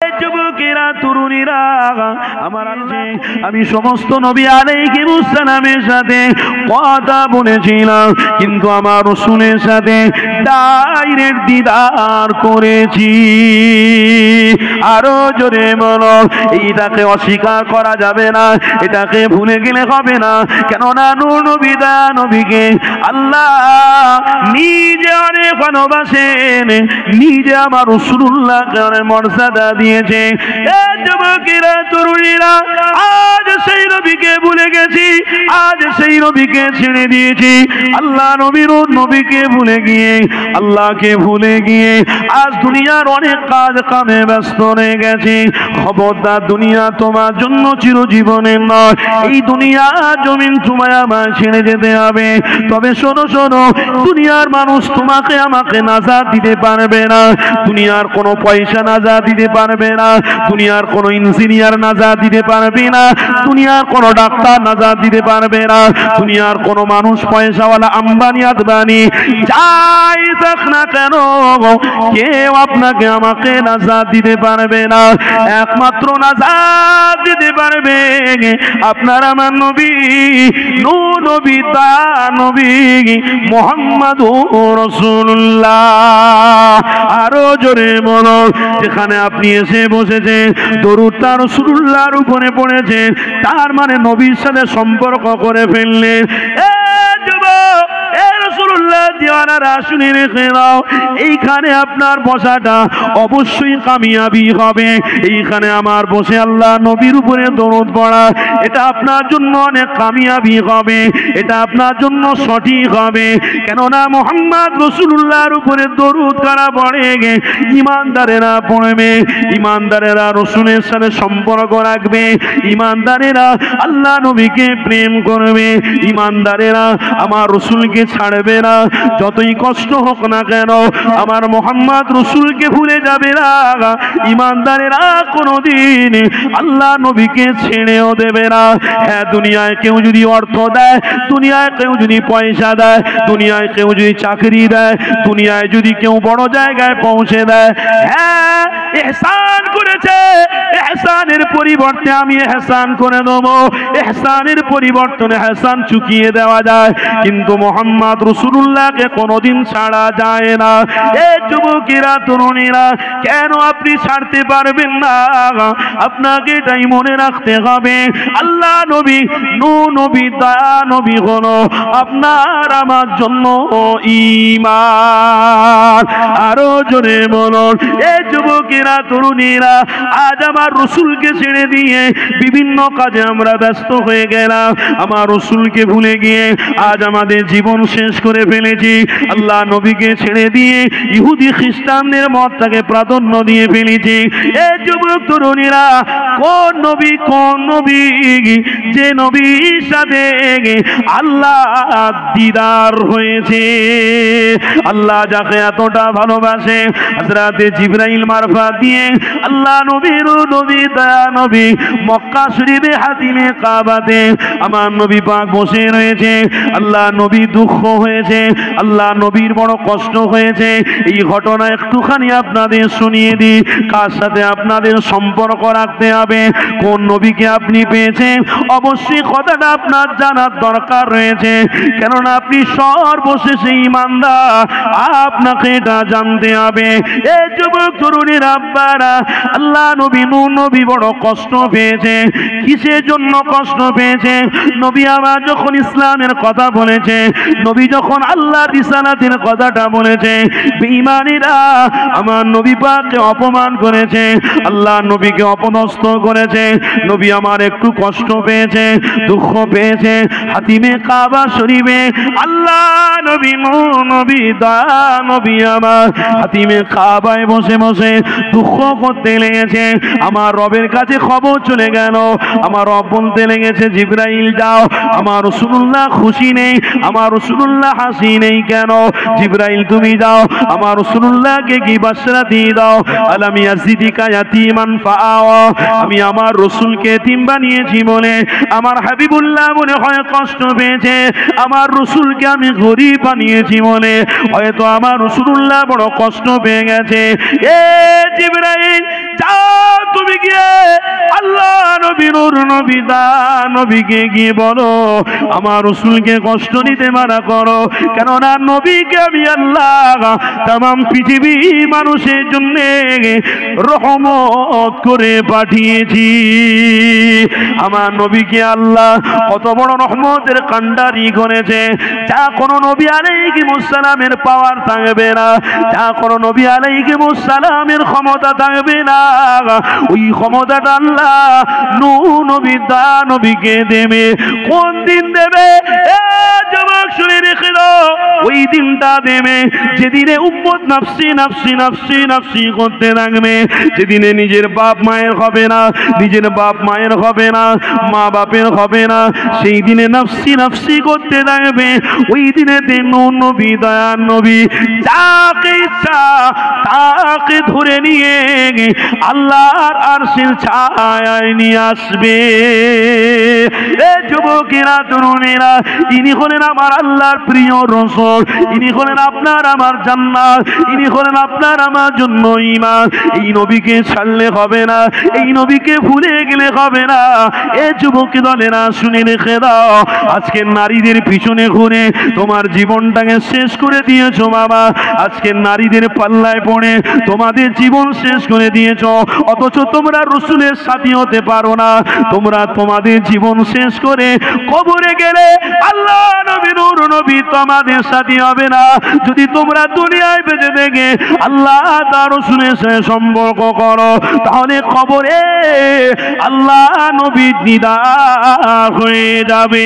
যুবকেরা তরুণীরা আমার আল্লাহ আমি সমস্ত নবী আলাইহিস সালামের সাথে কথা বলেছিলাম কিন্তু আমার রাসূলের সাথে ডাইরেক্ট দিদার করেছি আরো জোরে বলো এইটাকে অস্বীকার করা যাবে না এটাকে ভুলে গেলে হবে না কেননা নূর নবী দা নবীকে আল্লাহ নিজে অনেক ভালোবাসেন নিজে আমার রাসূলুল্লাহকে অনেক মর্যাদা দিয়েছে এ যুবকেরা তরুণীরা আজ সেই নবীকে ভুলে গেছি আজ সেই নবীকে ছেড়ে দিয়েছি আল্লাহ নবীকে ভুলে গিয়ে আল্লাহকে ভুলে গিয়ে আজ দুনিয়ার অনেক কাজ কামে ব্যস্ত হয়ে গেছে খবরদার দুনিয়া তোমার জন্য চিরজীবনের নয় এই দুনিয়া জমিন তোমায় আমার ছেড়ে যেতে হবে তবে শোনো শোনো দুনিয়ার মানুষ তোমাকে আমাকে নাজাত দিতে পারবে না দুনিয়ার কোনো পয়সা নাজাত দিতে পারবে না দুনিয়ার কোনো ইঞ্জিনিয়ার নাজাত দিতে পারবে না দুনিয়ার কোনো ডাক্তার নাজাত দিতে পারবে না দুনিয়ার কোনো মানুষ পয়সাওয়ালা আম্বানি আদবানি যাই থাক না কেন কেউ আপনাকে আমাকে নাজাত দিতে পারবে না একমাত্র নাজাত দিতে পারবে আপনার আমার নবী নূর নবী দা নবী মুহাম্মাদুর রাসূলুল্লাহ আরো জোরে বলো যেখানে আপনি এসে বসেছেন দরুদ তার রাসূলুল্লাহর উপরে পড়েছে তার মানে নবীর সাথে সম্পর্ক করে ফেললেন এ যুবক এ রাসূলুল্লাহ দিওয়ানারা শুনে রেখে নাও এইখানে আপনার বসাটা অবশ্যই কামিয়াবি হবে এইখানে আমার বসে আল্লাহ নবীর উপরে দরুদ পড়া এটা আপনার জন্য অনেক কামিয়াবি হবে এটা আপনার জন্য সঠিক হবে কেননা মুহাম্মদ রাসূলুল্লাহর উপরে দরুদ কারা পড়ে ঈমানদারেরা পড়বে ঈমানদারেরা রাসূলের সাথে সম্পর্ক রাখবে ঈমানদারেরা আল্লাহ নবীকে প্রেম করবে ঈমানদারেরা আমার রাসূলকে ছাড়বে না যতই কষ্ট হোক না কেন আমার মুহাম্মদ রাসূলকে ভুলে যাবে না ঈমানদারেরা কোনোদিন আল্লাহ নবীকে ছেড়েও দেবে না হ্যাঁ দুনিয়ায় কেউ যদি অর্থ দেয় দুনিয়ায় কেউ যদি পয়সা দেয় দুনিয়ায় কেউ যদি চাকরি দেয় দুনিয়ায় যদি কেউ বড় জায়গায় পৌঁছে দেয় হ্যাঁ ইহসান করেছে ইহসানের পরিবর্তে আমি ইহসান করে দেব ইহসানের পরিবর্তনে ইহসান চুকিয়ে দেওয়া যায় কিন্তু মুহাম্মদ রাসূলুল্লাহকে কোনোদিন ছাড়া যায় না এই যুবকেরা তরুণীরা কেন আপনি ছাড়তে পারবেন না আপনাকে এটাই মনে রাখতে হবে আল্লাহ নবী নূর নবী দা নবী হলো আপনার আমার জন্য ঈমান আরো জোরে বলুন এই যুবকেরা তরুণীরা আজ আমার রাসূলকে ছেড়ে দিয়ে বিভিন্ন কাজে আমরা ব্যস্ত হয়ে গেলাম আমার রাসূলকে ভুলে গিয়ে আজ আমাদের জীবন শেষ করে ফেলেছি আল্লাহ নবীকে ছেড়ে দিয়ে ইহুদি খ্রিস্টানদের মতটাকে প্রাধান্য দিয়ে ফেলেছি এই যুবক তরুণীরা কোন নবী যে নবীর সাথে আল্লাহ দিদার হয়েছে আল্লাহ যাকে এতটা ভালোবাসে হযরত জিবরাইল মারফত দিয়ে আল্লাহ নবী দা নবী মক্কা শরীফে হাতিমে কাবাতে আমার নবী পাক বসে রয়েছে আল্লাহ নবী দুঃখ হয়েছে আল্লাহ নবীর বড় কষ্ট হয়েছে এই ঘটনা একটুখানি আপনাদের শুনিয়ে দিই কার সাথে আপনাদের সম্পর্ক রাখতে হবে কোন নবীকে আপনি পেয়েছেন অবশ্যই কথাটা আপনার জানার দরকার রয়েছে কেননা আপনি সর্বশেষে ঈমানদার আপনাকে এটা জানতে হবে এই যুবক তরুণীর আব্বারা আল্লাহ নবী নূর নবী বড় কষ্ট পেয়েছে কিসের জন্য কষ্ট পেয়েছে নবী আমার যখন ইসলামের কথা বলেছে নবী যখন আল্লাহ রিসালাতের কথাটা বলেছে বেঈমানীরা আমার নবী পাককে অপমান করেছে আল্লাহ নবীকে অপদস্থ করেছে নবী আমার একটু কষ্ট পেয়েছে দুঃখ পেয়েছে হাতিমে কাবা শরীফে আল্লাহ নবী নবী দা নবী আমার হাতিমে কাবায় বসে বসে দুঃখ করতে লেগেছে আমার রবের কাছে খবর চলে গেল আমার রব বলতে লেগেছে জিবরাইল যাও আমার রাসূলুল্লাহ খুশি নেই আমার রাসূলুল্লাহ হাসি নেই কেন জিবরাইল তুমি যাও আমার রাসূলুল্লাহকে কি বাশরা দিয়ে দাও আলাম ইয়াজিদিকা ইয়াতীমান ফাআওয়া আমি আমার রাসূলকে এতিম বানিয়েছি বলে আমার হাবিবুল্লাহ মনে হয় কষ্ট পেয়েছে আমার রাসূলকে আমি গরীব বানিয়েছি বলে হয়তো আমার রাসূলুল্লাহ বড় কষ্ট পেয়ে গেছে এ জিবরাইল যাও নূর নবী দা নবীকে গিয়ে বলো আমার রাসূলকে কষ্ট দিতে মানা করো, কেননা নবীকে আমি আল্লাহ তামাম পৃথিবী মানুষের জন্য রহমত করে পাঠিয়েছি। আমার নবীকে আল্লাহ কত বড় রহমতের কান্ডারি করেছে, যা কোনো নবী আলাইহিস সালামের পাওয়ার থাকবে না, যা কোনো নবী আলাইহিস সালামের ক্ষমতা থাকবে না, ওই ক্ষমতাটা আল্লাহ নূহ নবী দা নবীকে দেবে। কোন দিন দেবে? যুবক শুনে রেখে দাও, ওই দিনটা দেবে যেদিনে উম্মত নাফসি নাফসি নাফসি নাফসি করতে লাগবে, যেদিনে নিজের বাপ মায়ের হবে না, নিজের বাপ মায়ের হবে না, মা বাপের হবে না, সেই দিনে নাফসি নাফসি করতে লাগবে। ওই দিনে নূহ নবী দয়ার নবী যাকে ইচ্ছা তাকে ধরে নিয়ে আল্লাহর আরশের ছায়ায় নিয়ে আসবে। এ যুবকেরা তরুণেরা, ইনি হলেন আমার আল্লাহর প্রিয় রাসূল, ইনি হলেন আপনার আমার জান্নাত, ইনি হলেন আপনার আমার জন্য ঈমান। এই নবীকে ছাড়লে হবে না, এই নবীকে ভুলে গেলে হবে না। এ যুবক দলেরা শুনে রেখে দাও, আজকে নারীদের পিছনে ঘুরে তোমার জীবনটাকে শেষ করে দিয়েছো বাবা, আজকে নারীদের পাল্লায় পড়ে তোমাদের জীবন শেষ করে দিয়েছো, অথচ তোমরা রাসূলের সাথী হতে পারো না। তোমরা তোমাদের জীবন শেষ করে কবরে গেলে আল্লাহ নবী নূর নবী তোমাদের সাথী হবে না। যদি তোমরা দুনিয়ায় বেঁচে থেকে আল্লাহ তার রাসূলের সাথে সম্পর্ক করো, তাহলে কবরে আল্লাহ নবী দিদার হয়ে যাবে।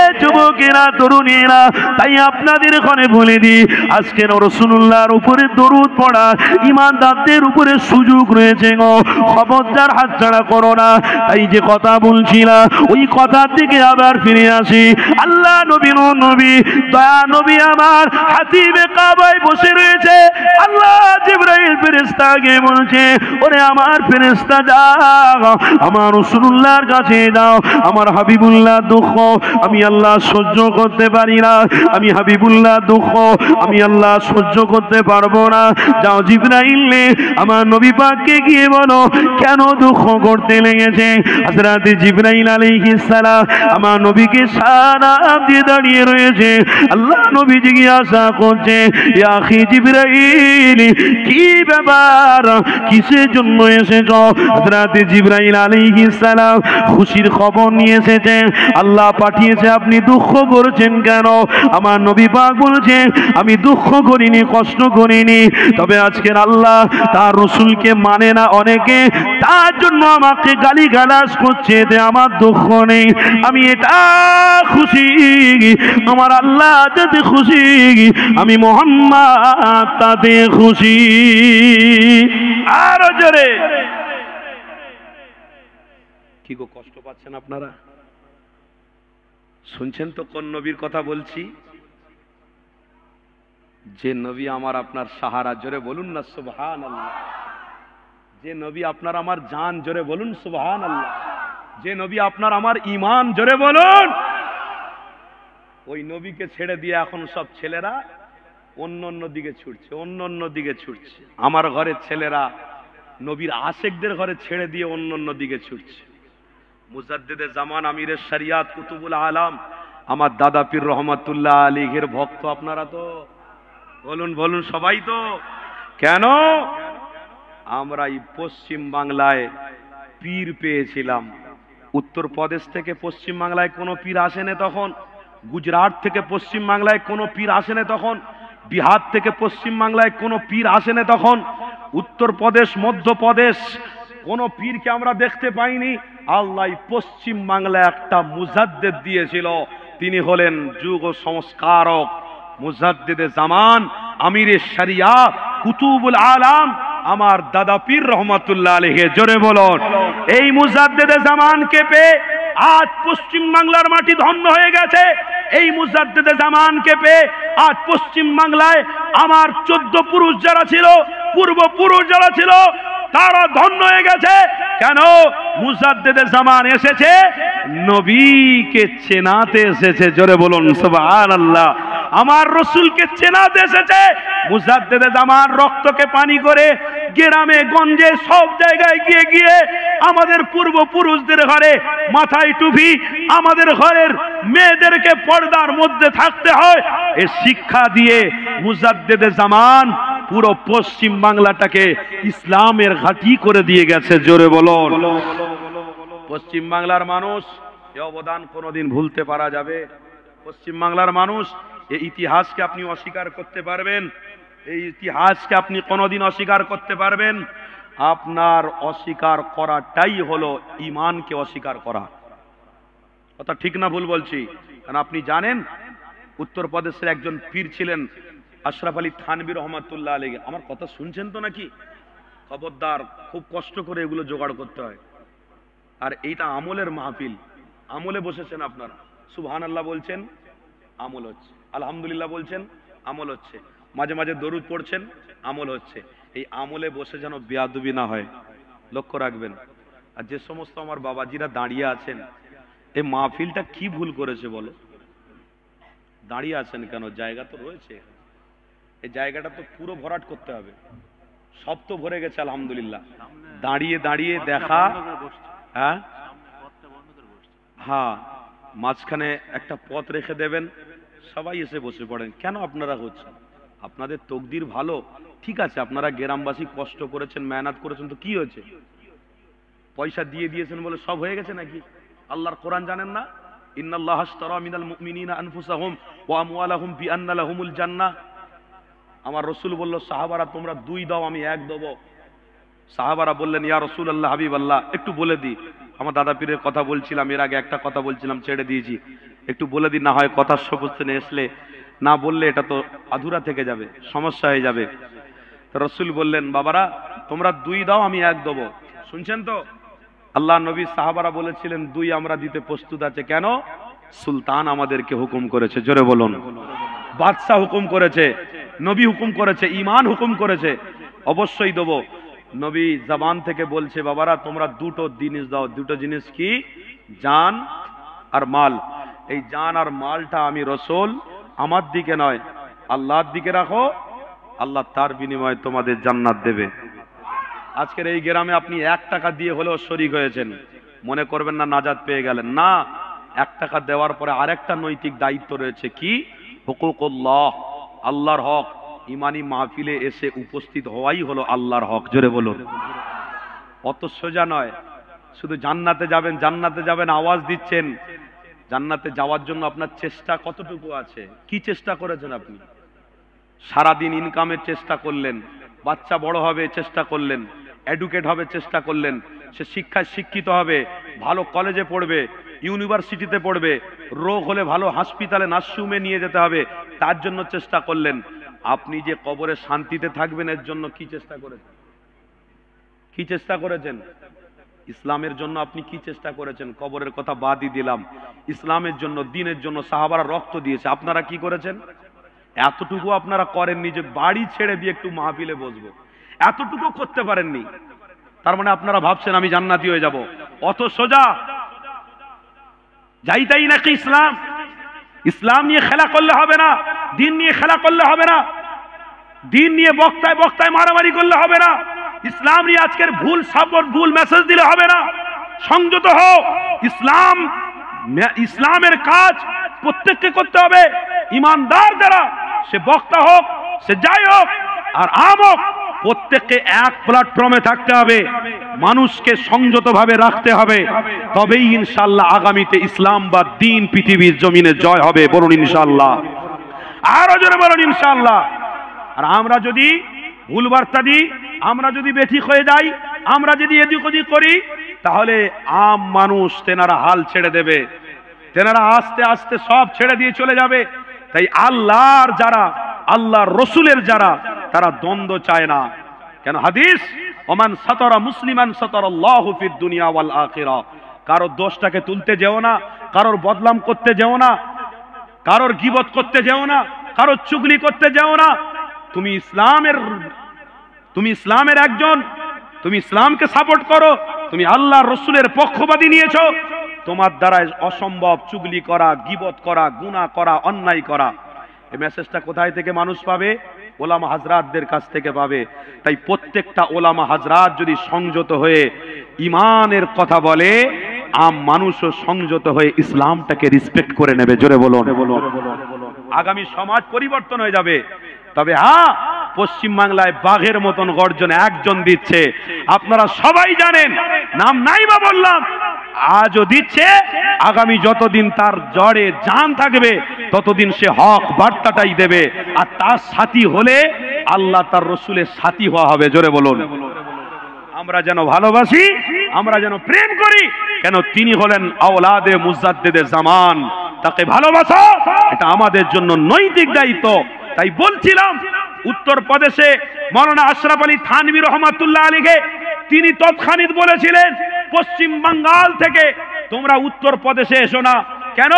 এ যুবকেরা তরুণীরা, তাই আপনাদের এখানে বলে দিই, আজকের রাসূলুল্লাহর উপরে দরুদ পড়া ঈমানদারদের উপরে সুযোগ রয়েছে গো, খবরদার হাতছাড়া করো না। তাই যে কথা বলছিলাম ওই কথা থেকে আবার ফিরে আসি। আল্লাহ নবী নূহ নবী দয়া নবী আমার হাতিমে কাবায় বসে রয়েছে। আল্লাহ জিবরাইল ফেরেশতাকে বলছে, ওরে আমার ফেরেশতা যাও আমার রাসূলুল্লাহর কাছে যাও, আমার হাবিবুল্লাহ দুঃখ আমি আল্লাহ সহ্য করতে পারি না, আমি হাবিবুল্লাহ দুঃখ আমি আল্লাহ সহ্য করতে পারবো না। যাও জিবরাইল আমার নবী পাককে গিয়ে বলো কেন দুঃখ করতে লেগেছে। হযরত জিবরাইল আলাইহিস সালাম আমার নবীকে সালাম দিয়ে দাঁড়িয়ে রয়েছে। আল্লাহ নবী জিজ্ঞাসা করছে, ইয়া আখি জিবরাইল, কি ব্যাপার, কিসের জন্য এসেছো? হযরত জিবরাইল আলাইহিস সালাম খুশির খবর নিয়ে এসেছেন, আল্লাহ পাঠিয়েছে, আপনি দুঃখ করছেন কেন? আমার নবী পাক বলছে, আমি দুঃখ করিনি, কষ্ট করিনি, তবে আজকের আল্লাহ তার রাসূলকে মানে না অনেকে, তার জন্য আমাকে গালিগালাজ করছে, এতে আমার দুঃখ নেই, আমি এটা খুশি, আমার আল্লাহ যাতে খুশি, আমি মুহাম্মদ তাতে খুশি। আরো জোরে কি গো, কষ্ট পাচ্ছেন আপনারা? শুনছেন তো কোন নবীর কথা বলছি? যে নবী আমার আপনার সাহারা, জোরে বলুন না সুবহানাল্লাহ। যে নবী আপনার আমার জান, জোরে বলুন সুবহানাল্লাহ। যে নবী আপনার আমার ঈমান, জোরে বলুন। ওই নবীকে ছেড়ে দিয়ে এখন সব ছেলেরা অন্য অন্য দিকে ছুটছে, অন্য অন্য দিকে ছুটছে। আমার ঘরের ছেলেরা নবীর আশেকদের ঘরে ছেড়ে দিয়ে অন্য অন্য দিকে ছুটছে। মুজাদ্দিদে জামান আমিরের শরিয়াত কুতুবুল আলাম আমার দাদা পীর রহমাতুল্লাহ আলাইহির ভক্ত আপনারা তো বলুন বলুন সবাই তো। কেন? আমরা এই পশ্চিম বাংলায় পীর পেয়েছিলাম। উত্তরপ্রদেশ থেকে পশ্চিম বাংলায় কোনো পীর আসেনি তখন, গুজরাট থেকে পশ্চিম বাংলায় কোনো পীর আসেনি তখন, বিহার থেকে পশ্চিম বাংলায় কোনো পীর আসেনি তখন, উত্তরপ্রদেশ মধ্যপ্রদেশ কোনো পীরকে আমরা দেখতে পাইনি। আল্লাহ পশ্চিম বাংলায় একটা মুজাদ্দিদ দিয়েছিল, তিনি হলেন যুগ সংস্কারক মুজাদ্দিদে জামান আমিরে শরিয়াত কুতুবুল আলাম আমার দাদা পীর রহমাতুল্লাহ আলাইহি। জোরে বলুন। এই মুজাদ্দিদে জামানকে পেয়ে আজ পশ্চিম বাংলার মাটি ধন্য হয়ে গেছে। এই মুজাদ্দিদে জামানকে পেয়ে আজ পশ্চিম বাংলায় আমার 14 পুরুষ যারা ছিল, পূর্বপুরুষ যারা ছিল, তারা ধন্য হয়ে গেছে। কেন? মুজাদ্দিদে জামান এসেছে নবীকে চেনাতে এসেছে। জোরে বলুন সুবহানাল্লাহ। আমার রসুলকে চেনাতে এসেছে। মুজাদ্দেদে জামান রক্তকে পানি করে গ্রামে গঞ্জে সব জায়গায় গিয়ে গিয়ে আমাদের পূর্বপুরুষদের ঘরে মাথায় টুপি, আমাদের ঘরের মেয়েদেরকে পর্দার মধ্যে থাকতে হয়, এ শিক্ষা দিয়ে মুজাদ্দেদে জামান পুরো পশ্চিম বাংলাটাকে ইসলামের ঘাঁটি করে দিয়ে গেছে। জোরে বলুন। পশ্চিম বাংলার মানুষ এ অবদান কোনোদিন ভুলতে পারা যাবে? পশ্চিম বাংলার মানুষ এই ইতিহাসকে আপনি অস্বীকার করতে পারবেন? এই ইতিহাসকে আপনি কোনোদিন অস্বীকার করতে পারবেন? আপনার অস্বীকার করাটাই হলো ঈমানকে অস্বীকার করা। কথা ঠিক না ভুল বলছি? কারণ আপনি জানেন উত্তরপ্রদেশের একজন পীর ছিলেন আশরাফ আলী থানভী রহমাতুল্লাহ আলাইহি। আমার কথা শুনছেন তো নাকি? খবরদার, খুব কষ্ট করে এগুলো জোগাড় করতে হয়। আর এইটা আমলের মাহফিল, আমলে বসেছেন আপনারা। সুবহানাল্লাহ বলছেন, আমল হচ্ছে। আলহামদুলিল্লাহ বলছেন, আমল হচ্ছে। মাঝে মাঝে দরুদ পড়ছেন, আমল হচ্ছে। এই আমলে বসে যেন বেয়াদবি না হয়, লক্ষ্য রাখবেন। আর যে সমস্ত আমার বাবাজিরা দাঁড়িয়ে আছেন, এই মাহফিলটা কি ভুল করেছে বলো? দাঁড়িয়ে আছেন কেন? জায়গা তো রয়েছে, এই জায়গাটা তো পুরো ভরাট করতে হবে। সব তো ভরে গেছে আলহামদুলিল্লাহ। দাঁড়িয়ে দাঁড়িয়ে দেখা, হ্যাঁ হ্যাঁ, মাঝখানে একটা পথ রেখে দেবেন, সবাই এসে বসে পড়েন। কেন আপনারা হচ্ছেন? আপনাদের তকদির ভালো, ঠিক আছে। আপনারা গ্রামবাসী কষ্ট করেছেন, মেহনত করেছেন, তো কি হয়েছে? পয়সা দিয়ে দিয়েছেন বলে সব হয়ে গেছে নাকি? আল্লাহর কোরআন জানেন না? ইন্নাল্লাহ আশতারা মিনাল মুমিনিনা আনফুসাহুম ওয়া আমওয়ালাহুম বিআন্না লাহুমুল জান্নাহ। আমার রসুল বলল, সাহাবারা তোমরা 2 দাও, আমি 1 দেবো। সাহাবারা বললেন, ইয়া রাসূলুল্লাহ, হাবিবাল্লাহ, একটু বলে দিই। আমার দাদা পীরের কথা বলছিলাম, এর আগে একটা কথা বলছিলাম, ছেড়ে দিয়েছি। একটু বলে দিই, না হয় কথার সমস্যা আসলে না বললে এটা তো আধুরা থেকে যাবে, সমস্যা হয়ে যাবে। তো রসুল বললেন, বাবারা তোমরা 2 দাও, আমি 1 দেবো। শুনছেন তো? আল্লাহ নবী সাহাবারা বলেছিলেন 2 আমরা দিতে প্রস্তুত আছে। কেন? সুলতান আমাদেরকে হুকুম করেছে। জোরে বলুন। বাদশাহ হুকুম করেছে, নবী হুকুম করেছে, ঈমান হুকুম করেছে, অবশ্যই দেবো। নবী জবান থেকে বলছে, বাবারা তোমরা 2টো জিনিস দাও। 2টো জিনিস কি? জান আর মাল। এই জান আর মালটা আমি রসুল আমার দিকে নয়, আল্লাহর দিকে রাখো, আল্লাহ তার বিনিময়ে তোমাদের জান্নাত দেবে। আজকের এই গ্রামে আপনি 1 টাকা দিয়ে হলেও শরীক হয়েছেন, মনে করবেন না নাজাত পেয়ে গেলেন। না, 1 টাকা দেওয়ার পরে আরেকটা নৈতিক দায়িত্ব রয়েছে। কি? হুকুকুল্লাহ, আল্লাহর হক। ইমানি মাহফিলে এসে উপস্থিত হওয়াই হলো আল্লাহর হক। জোরে বলুন। অত সোজা নয়। শুধু জান্নাতে যাবেন, জান্নাতে যাবেন আওয়াজ দিচ্ছেন। জান্নাতে যাওয়ার জন্য আপনার চেষ্টা কতটুকু আছে? কি চেষ্টা করেছেন আপনি? সারাদিন ইনকামের চেষ্টা করলেন, বাচ্চা বড় হবে চেষ্টা করলেন, এডুকেট হবে চেষ্টা করলেন, সে শিক্ষায় শিক্ষিত হবে, ভালো কলেজে পড়বে, ইউনিভার্সিটিতে পড়বে, রোগ হলে ভালো হাসপাতালে নার্সিংহোমে নিয়ে যেতে হবে, তার জন্য চেষ্টা করলেন। আপনি যে কবরে শান্তিতে থাকবেন এর জন্য কি চেষ্টা করেছেন? কি চেষ্টা করেছেন? ইসলামের জন্য আপনি কি চেষ্টা করেছেন? কবরের কথা বাদই দিলাম, ইসলামের জন্য, দ্বীনের জন্য সাহাবারা রক্ত দিয়েছে, আপনারা কি করেছেন? এতটুকু আপনারা করেননি যে বাড়ি ছেড়ে দিয়ে একটু মাহফিলে বসবো, এতটুকু করতে পারেননি। তার মানে আপনারা ভাবছেন আমি জান্নাতি হয়ে যাব। অত সোজা যাইতাই নাকি ইসলাম? ইসলাম নিয়ে খেলা করলে হবে না, দিন নিয়ে খেলা করলে হবে না, দিন নিয়ে বক্তায় বক্তায় মারামারি করলে হবে না, ইসলাম নিয়ে আজকের ভুল সাপোর্ট, ভুল মেসেজ দিলে হবে না। সংযত হও। ইসলামের কাজ প্রত্যেককে করতে হবে। ইমানদার যারা, সে বক্তা হোক, সে যাই হোক, আর আম হোক, প্রত্যেককে এক প্ল্যাটফর্মে থাকতে হবে, মানুষকে সংযতভাবে রাখতে হবে। তবেই ইনশাআল্লাহ আগামীতে ইসলাম বা দ্বীন পৃথিবীর জমিনে জয় হবে। বলুন ইনশাআল্লাহ। আরো জোরে বলুন ইনশাআল্লাহ। আর আমরা যদি ভুল বার্তা দিই, আমরা যদি বেঠিক হয়ে যাই, আমরা যদি এদিক ওদিক করি, তাহলে আম মানুষ তেনারা হাল ছেড়ে দেবে, তেনারা আস্তে আস্তে সব ছেড়ে দিয়ে চলে যাবে। তাই আল্লাহর যারা, আল্লাহর রসুলের যারা, তারা দ্বন্দ্ব চায় না। কেন? হাদিস, ওমান সাতারা মুসলিমান সাতারাল্লাহু ফিদ দুনিয়া ওয়াল আখিরা। কারোর দোষটাকে তুলতে যেও না, কারোর বদনাম করতে যেও না, কারোর গীবত করতে যেও না, কারোর চুগলি করতে যেও না। তুমি ইসলামের একজন, তুমি ইসলামকে সাপোর্ট করো, তুমি আল্লাহর রসুলের পক্ষপাতী নিয়েছো, তোমার দ্বারা অসম্ভব চুগলি করা, গীবত করা, গুনাহ করা, অন্যায় করা। এই মেসেজটা কোথায় থেকে মানুষ পাবে? ওলামা হাজরাতদের কাছ থেকে পাবে। তাই প্রত্যেকটা ওলামা হাজরাত যদি সংযত হয়ে ইমানের কথা বলে, আম মানুষও সংযত হয়ে ইসলামটাকে রেসপেক্ট করে নেবে। জোরে বলুন। আগামী সমাজ পরিবর্তন হয়ে যাবে। তবে হ্যাঁ, পশ্চিম বাংলায় বাঘের মতন গর্জন একজন দিচ্ছে, আপনারা সবাই জানেন, নাম নাই বা বললাম, আজও দিচ্ছে। আগামী যতদিন তার জড়ে জান থাকবে ততদিন সে হক বার্তাটাই দেবে। আর তার সাথী হলে আল্লাহ তার রসুলের সাথী হওয়া হবে। জোরে বলুন। আমরা যেন ভালোবাসি, আমরা যেন প্রেম করি, কেন তিনি হলেন আওলাদে মুজাদ্দিদে জামান। তাকে ভালোবাসা এটা আমাদের জন্য নৈতিক দায়িত্ব। তাই বলছিলাম, উত্তরপ্রদেশে মাওলানা আশরাফ আলী থানভী রহমাতুল্লাহ আলাইহি তিনি তৎক্ষণিৎ বলেছিলেন, পশ্চিম বাঙ্গাল থেকে তোমরা উত্তরপ্রদেশে এসো না। কেন?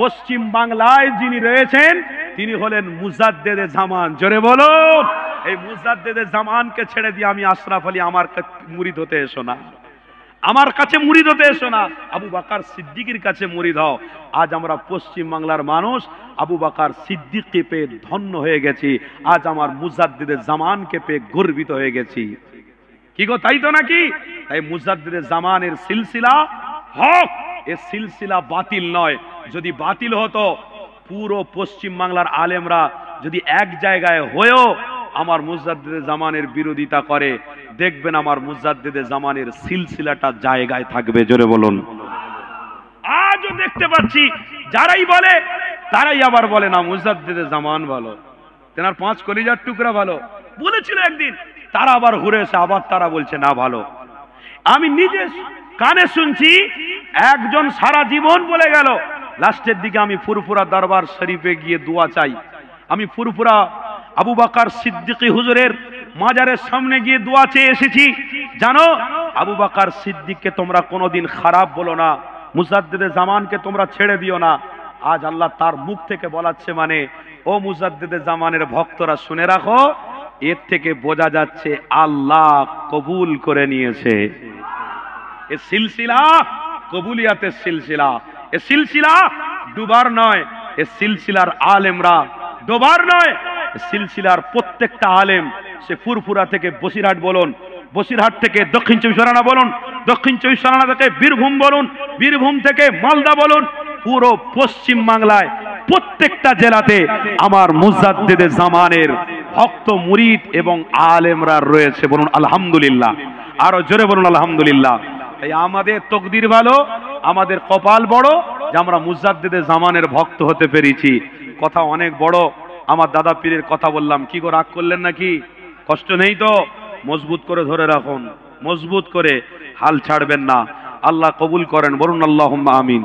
পশ্চিম বাংলায় যিনি রয়েছেন তিনি হলেন মুজাদ্দিদে জামান। জোরে বলুন। এই মুজাদ্দিদে জামানকে ছেড়ে দিয়ে আমি আশরাফ আলী আমার মুরিদ হতে এসো না, আমার কাছে মুরিদ হতে এসো না, আবু বকর সিদ্দিকের কাছে মুরিদ হও। আজ আমরা পশ্চিম বাংলার মানুষ আবু বকর সিদ্দিককে পেয়ে ধন্য হয়ে গেছি। আজ আমার মুজাদ্দিদে জামানকে পেয়ে গর্বিত হয়ে গেছি। কি গো, তাই তো নাকি? তাই মুজাদ্দিদে জামানের সিলসিলা হক, এ সিলসিলা বাতিল নয়। যদি বাতিল হতো, পুরো পশ্চিম বাংলার আলেমরা যদি এক জায়গায় হয়েও আমার মুজাদ্দিদে জামানের বিরোধিতা করে, দেখবেন আমার মুজাদ্দিদে জামানের সিলসিলাটা জায়গায় থাকবে। জোরে বলুন। আজও দেখতে পাচ্ছি যারাই বলে তারাই আবার বলে না মুজাদ্দিদে জামান ভালো, তেনার 5 কলিজার টুকরা ভালো বলেছিল একদিন, তারা আবার ঘুরে এসে আবার তারা বলছে না ভালো। আমি নিজে কানে শুনছি, একজন সারা জীবন বলে গেল, লাস্টের দিকে আমি ফুরফুরা দরবার শরীফে গিয়ে দোয়া চাই। আমি ফুরফুরা আবু বকর সিদ্দিকী হুজুরের মাজারের সামনে গিয়ে দোয়া চেয়ে এসেছি। জানো, আবু বকর সিদ্দিককে তোমরা কোনোদিন খারাপ বলো না, মুজাদ্দিদে জামানকে তোমরা ছেড়ে দিও না। আজ আল্লাহ তার মুখ থেকে বলাচ্ছে, মানে ও মুজাদ্দিদে জামানের ভক্তরা শুনে রাখো, এর থেকে বোঝা যাচ্ছে আল্লাহ কবুল করে নিয়েছে। এ সিলসিলা কবুলিয়াতের সিলসিলা, এ সিলসিলা ডুবার নয়, এ সিলসিলার আলেমরা ডোবার নয়। সিলসিলার প্রত্যেকটা আলেম, সে ফুরফুরা থেকে বসিরহাট বলুন, বসিরহাট থেকে দক্ষিণ চব্বিশ পরগনা বলুন, দক্ষিণ চব্বিশ পরগনা থেকে বীরভূম বলুন, বীরভূম থেকে মালদা বলুন, পুরো পশ্চিম বাংলায় প্রত্যেকটা জেলাতে আমার মুজাদ্দিদে জামানের ভক্ত মুরিদ এবং আলেমরা রয়েছে। বলুন আলহামদুলিল্লাহ। আরো জোরে বলুন আলহামদুলিল্লাহ। তাই আমাদের তকদির ভালো, আমাদের কপাল বড় যে আমরা মুজাদ্দিদে জামানের ভক্ত হতে পেরেছি। কথা অনেক বড়, আমার দাদা পীরের কথা বললাম, কি গো রাগ করলেন নাকি? কষ্ট নেই তো? মজবুত করে ধরে রাখুন, মজবুত করে, হাল ছাড়বেন না। আল্লাহ কবুল করেন। বলুন আল্লাহুম্মা আমিন।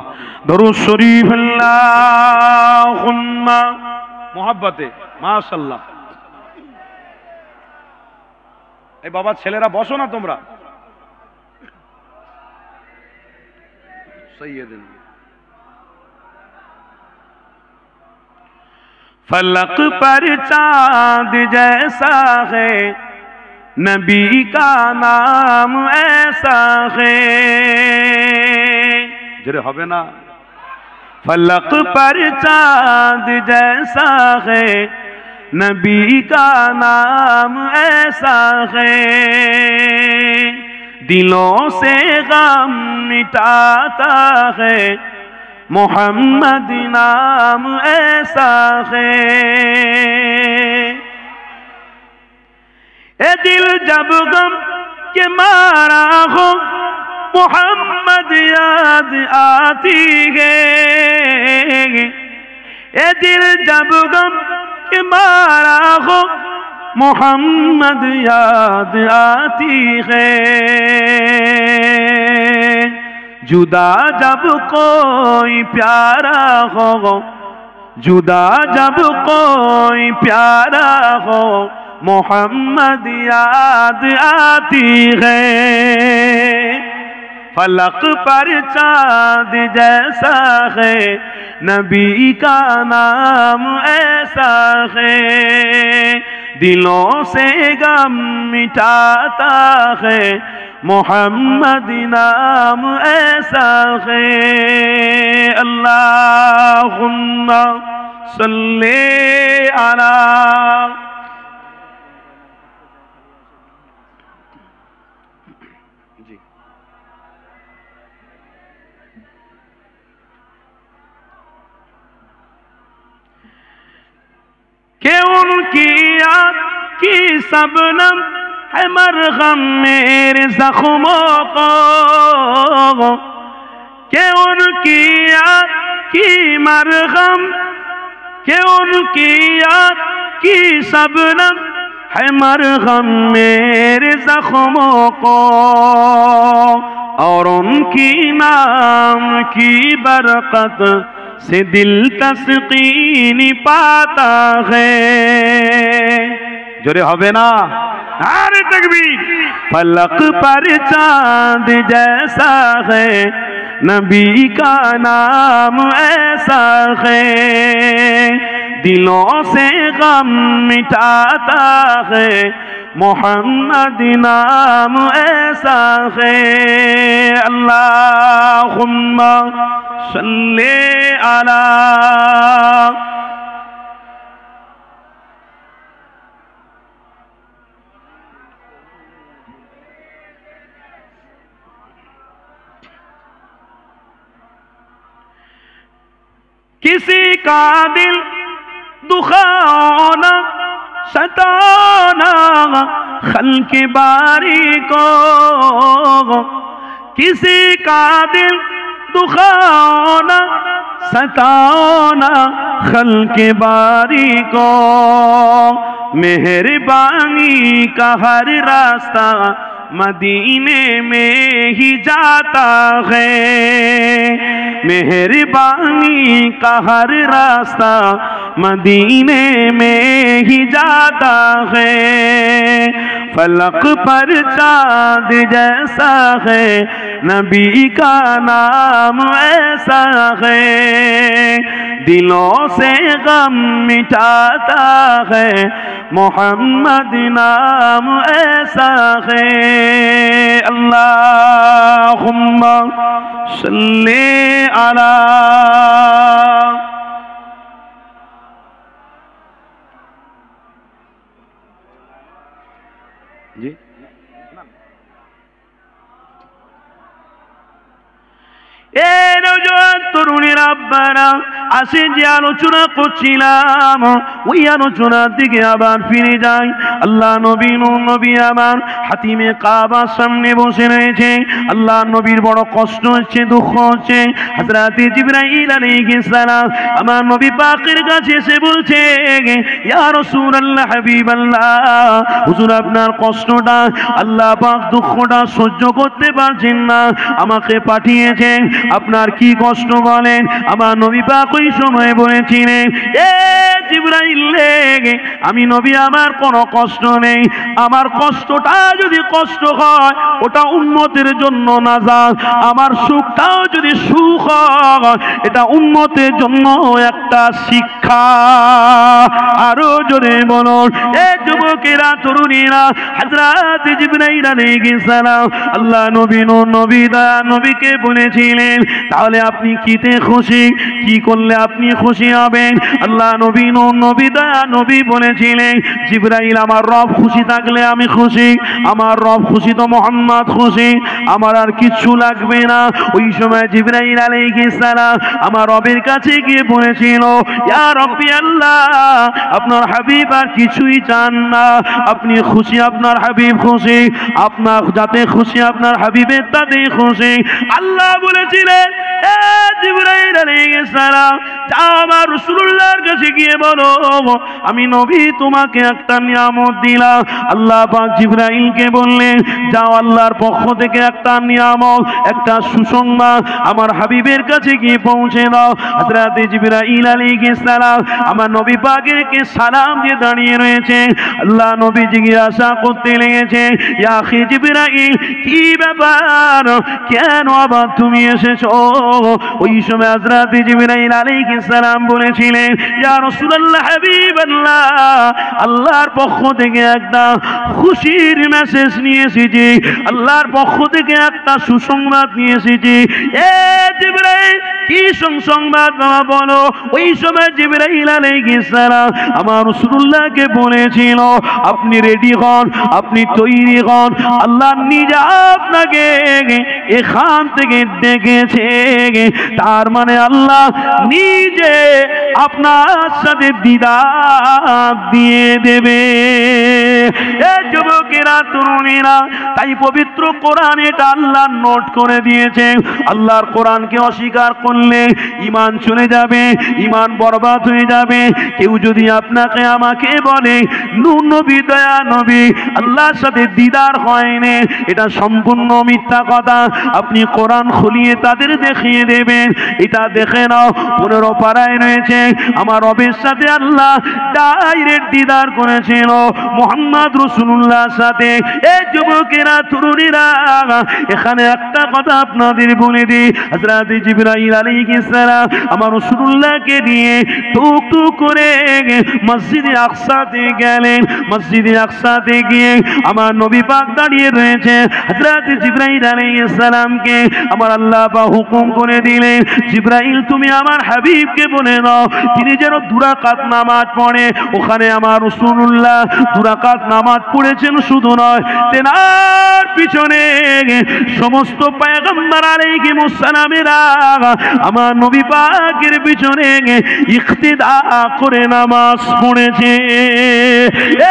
দরুদ শরীফ আল্লাহুম্মা মুহাব্বতে। মাশাআল্লাহ। এই বাবা ছেলেরা বসো না তোমরা। সৈয়দিন फलक पर चांद जैसा है, नबी का नाम ऐसा है। जरे হবে না? फलक पर चांद जैसा है, नबी का नाम ऐसा है। दिलों से गम मिटाता है, मोहम्मद नाम ऐसा है। ए दिल जब गम के मारा हो, मोहम्मद याद आती है। ए दिल जब गम के मारा हो, मोहम्मद याद आती है। जुदा जब कोई प्यारा हो, जुदा जब कोई प्यारा हो, मोहम्मद याद आती है। फलक पर चांद जैसा है, नबी का नाम ऐसा है। दिलों से गम मिटाता है, मोहम्मद नाम ऐसा है। अल्लाहुम्मा সাল্লি আলা। کہ ان کی یاد کی شبنم ہے مرہم میرے زخموں کو، کہ ان کی یاد کی مرہم، کہ ان کی یاد کی شبنم ہے مرہم میرے زخموں کو، اور ان کی نام کی برکت سے دل تسکین پاتا ہے۔ جورے ہوبے نا، نعرہ تکبیر۔ فلک پر چاند جیسا ہے نبی کا نام ایسا ہے، دلوں سے غم مٹاتا ہے محمد نام ایسا ہے۔ اللہم صلی علی۔ کسی کا دل دکھانا ستانا خلق باری کو، کسی کا دل دکھانا ستانا خلق باری کو، مہربانی کا ہر راستہ مدینے میں ہی جاتا ہے، مہربانی کا ہر راستہ مدینے میں ہی جاتا ہے، فلک پر چاند جیسا ہے نبی کا نام ایسا ہے، دلوں سے غم مٹاتا ہے محمد نام ایسا ہے۔ اللہم صلی علی۔ جی এই নওজোয়ান তরুণীরা আব্বারা আসেন, যে আলোচনা করছিলাম ওই আলোচনার দিকে আবার ফিরে যাই। আল্লাহ নবী নবী আমার হাতিমে কাবার সামনে বসে রয়েছে। আল্লাহ নবীর বড় কষ্ট হচ্ছে, দুঃখ হচ্ছে। হযরত জিবরাইল আলাইহিস সালাম আমার নবী পাকের কাছে এসে বলছে, ইয়া রাসূলুল্লাহ হাবিবাল্লাহ, হুজুর আপনার কষ্টটা, আল্লাহ পাক দুঃখটা সহ্য করতে পারছেন না, আমাকে পাঠিয়েছেন। আপনার কি কষ্ট বলেন? আমার নবী পাক ওই সময় বলেছিলেন, এ জিবরাইল রে, আমি নবী আমার কোনো কষ্ট নেই, আমার কষ্টটা যদি কষ্ট হয় ওটা উম্মতের জন্য নাজাত, আমার সুখটাও যদি সুখ হয় এটা উম্মতের জন্য একটা শিক্ষা। আরো জোরে বলুন, এ যুবকেরা তরুণীরা, হযরত জিবরাইল আলাইহিস সালাম আল্লাহ নবী নবীকে বলেছিলেন, তাহলে আপনি কিতে খুশি, কি করলে আপনি খুশি হবেন? আল্লাহ নবী নবী বলেছিলেন, জিবরাইল আমার রব খুশি থাকলে আমি খুশি, আমার রব খুশি তো মুহাম্মদ খুশি, আমার আর কিছু লাগবে না। ওই সময় জিবরাইল আলাইহিস সালাম আমার রবের কাছে গিয়ে বলেছিল, ইয়া রাব্বি আল্লাহ, আপনার হাবিব আর কিছুই চান না, আপনি খুশি, আপনার হাবিব খুশি, আপনার যাতে খুশি আপনার হাবিবের তাতে খুশি। আল্লাহ বলেছিলেন, এ জিবরাইল আলাইহিস সালাম, যাও আমার রাসূলুল্লাহর কাছে গিয়ে বলো, আমি নবী তোমাকে একটা নিয়ামত দিলাম। আল্লাহ পাক জিবরাইলকে বললেন, যাও আল্লাহর পক্ষ থেকে একটা নিয়ামত, একটা সুসংবাদ আমার হাবিবের কাছে গিয়ে পৌঁছে দাও। হযরত জিবরাইল আলাইহিস সালাম আমার নবী পাকের কে সালাম দিয়ে দাঁড়িয়ে রয়েছে। আল্লাহ নবী জিজ্ঞাসা করতে লেগেছে, ইয়া আখি জিবরাইল, কি ব্যাপার, কেন আবার তুমি এসেছো? ওই সময় হযরত জিবরাইল আলাইহিস সালাম বলেছিলেন, ইয়া রাসূলুল্লাহ হাবিবাল্লাহ, আল্লাহর পক্ষ থেকে একটা খুশির মেসেজ নিয়ে এসেছি, আল্লাহর পক্ষ থেকে একটা সুসংবাদ নিয়ে এসেছি। এ জিবরাইল, কি সংবাদ বাবা বলো। ওই সময় জিবরাইল আলাইহিস সালাম আমার রাসূলুল্লাহকে বলেছিল আপনি রেডি হন, আপনি তৈরি হন, আল্লাহ নিজে আপনাকে এখান থেকে ডেকেছে। তার মানে আল্লাহ নিজে আপনার সাথে দিদার দিয়ে দেবে। যুবকেরা তরুণীরা, তাই পবিত্র কোরআন এটা আল্লাহ নোট করে দিয়েছে। আল্লাহর কোরআনকে অস্বীকার করলে ঈমান চলে যাবে, ঈমান বরবাদ হয়ে যাবে। কেউ যদি আপনাকে আমাকে বলে নূর নবী দয়া নবী আল্লাহর সাথে দিদার হয়নি, এটা সম্পূর্ণ মিথ্যা কথা। আপনি কোরআন খুলিয়ে তাদের দেখিয়ে দেবেন, এটা দেখে নাও 15 পারায় রয়েছে আমার রবের সাথে আল্লাহ ডাইরেক্ট দিদার করেছিল মুহাম্মদ রাসূলুল্লাহর সাথে। এই যুবকেরা তরুণীরা, এখানে একটা কথা আপনাদের বলে দিই, হযরত জিবরাইল আলাইহিস সালাম আমার রাসূলুল্লাহকে নিয়ে টুক টুক করে মসজিদে আকসাতে গেলেন। মসজিদে আকসাতে গিয়ে আমার নবী পাক দাঁড়িয়ে রয়েছে। হযরত জিবরাইল আলাইহিস সালামকে আমার আল্লাহ পাক হুকুম করে দিলেন, জিবরাইল তুমি আমার হাবিবকে বলে দাও তিনি যেন 2 রাকাত নামাজ পড়ে। ওখানে আমার রাসূলুল্লাহ 2 রাকাত নামাজ পড়েছেন শুধু নয়, তেনার পিছনে সমস্ত পয়গম্বর আলাইহিমুস সালামেরা আমার নবী পাকের পিছনে ইক্তিদা করে নামাজ পড়েছে।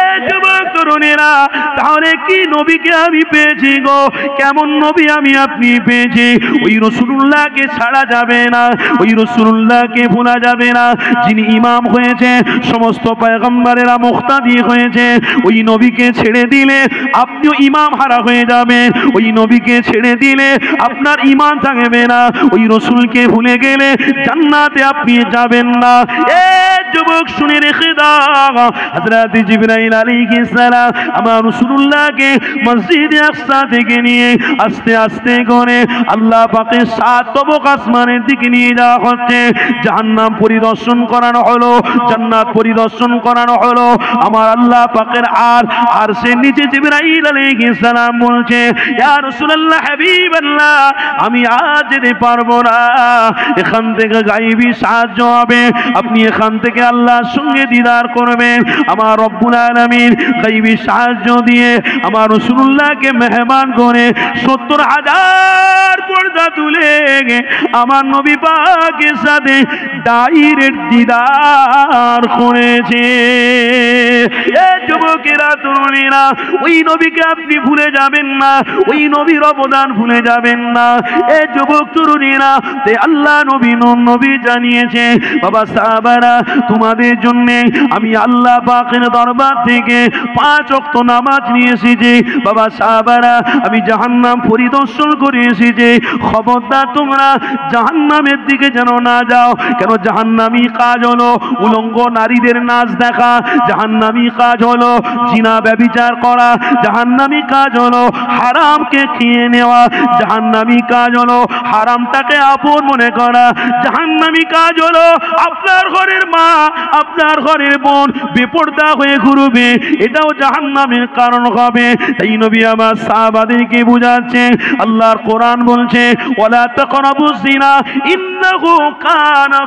এই যুবক তরুণীরা, তাহলে কি নবীকে আমি পেয়েছি গো, কেমন নবী আমি আপনি পেয়েছি। ওই রাসূলুল্লাহকে ছাড়া যাবে না, ওই রাসূলুল্লাহকে ভোলা যাবে না, যিনি ইমাম হয়েছে সমস্ত পয়গম্বরেরা মুক্তাদি হয়েছে। ওই নবীকে ছেড়ে দিলে আপনিও ইমাম হারা হয়ে যাবেন, ওই নবীকে ছেড়ে দিলে আপনার ঈমান থাকবে না, ওই রাসূলকে ভুলে গেলে জান্নাতে আপনি যাবেন না। এ যুবক শুনে রেখে দাও, হযরত জিবরাইল আলাইহিস সালাম আমার রাসূলুল্লাহকে মসজিদে আকসা থেকে নিয়ে আস্তে আস্তে করে আল্লাহ পাকের 7 তবক আসমানের দিকে নিয়ে যাওয়া হচ্ছে। জাহান্নাম পরিদর্শন করানো হলো, জান্নাত পরিদর্শন করানো হলো। আমার আল্লাহ পাকের আরশের নিচে জিবরাইল আলাইহিস সালাম বলছে, ইয়া রাসূলুল্লাহ হাবিবাল্লাহ আমি আজ যেতে পারবো না, এখান থেকে গায়েবী সাহায্য হবে, আপনি এখান থেকে আল্লাহর সঙ্গে দিদার করবেন। আমার রব্বুল আলামিন গায়েবী সাহায্য দিয়ে আমার রাসূলুল্লাহকে মেহমান করে 70,000 পর্দা তুলে আমার নবী পাকের সাথে ডাইরেক্ট দিদার করেছে। এ যুবকেরা তরুণীরা, ওই নবীকে আপনি ভুলে যাবেন না, ওই নবীর অবদান ভুলে যাবেন না। এ যুবক তরুণীরা, তে আল্লাহ নবী নূর নবী জানিয়েছে, বাবা সাহাবারা তোমাদের জন্য আমি আল্লাহ পাকের দরবার থেকে 5 ওয়াক্ত নামাজ নিয়ে এসেছি। বাবা সাহাবারা আমি জাহান্নাম পরিদর্শন করে এসেছি, খবরদার তোমরা জাহান্নামের দিকে যেন না যাও। কেন জাহান্নামী কাজ হলো উলঙ্গ নারীদের নাচ দেখা, জাহান্নামী কাজ হলো জিনা ব্যভিচার করা, জাহান্নামী কাজ হলো হারামকে খেয়ে নেওয়া, জাহান্নামী কাজ হলো হারামটাকে আপন মনে করা, জাহান্নামী কাজ হলো আপনার ঘরের মা আপনার ঘরের বোন বেপরদা হয়ে ঘুরবে, এটাও জাহান্নামের কারণ হবে। তাই নবী আমার সাহাবাদেরকে বুঝাচ্ছে, আল্লাহর কোরআন বলছে ওয়ালা তাকরাবুজ জিনা ইন্নাহু কানা